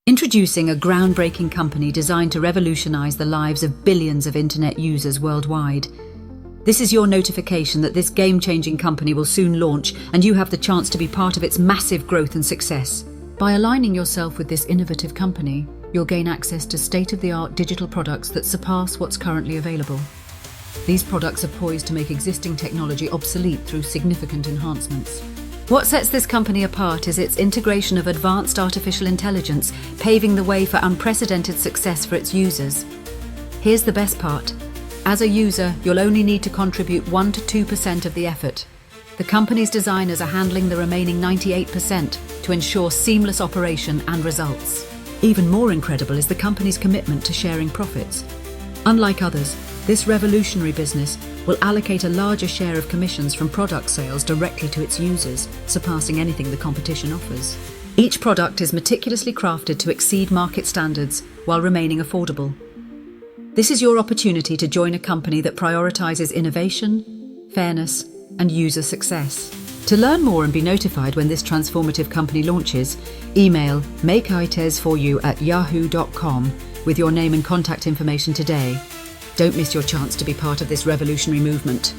Introducing a groundbreaking company designed to revolutionize the lives of billions of internet users worldwide. This is your notification that this game-changing company will soon launch, and you have the chance to be part of its massive growth and success. By aligning yourself with this innovative company, you'll gain access to state-of-the-art digital products that surpass what's currently available. These products are poised to make existing technology obsolete through significant enhancements. What sets this company apart is its integration of advanced artificial intelligence, paving the way for unprecedented success for its users. Here's the best part. As a user, you'll only need to contribute 1 to 2% of the effort. The company's designers are handling the remaining 98% to ensure seamless operation and results. Even more incredible is the company's commitment to sharing profits. Unlike others, this revolutionary business will allocate a larger share of commissions from product sales directly to its users, surpassing anything the competition offers. Each product is meticulously crafted to exceed market standards while remaining affordable. This is your opportunity to join a company that prioritizes innovation, fairness, and user success. To learn more and be notified when this transformative company launches, email makeites4you@yahoo.com with your name and contact information today. Don't miss your chance to be part of this revolutionary movement.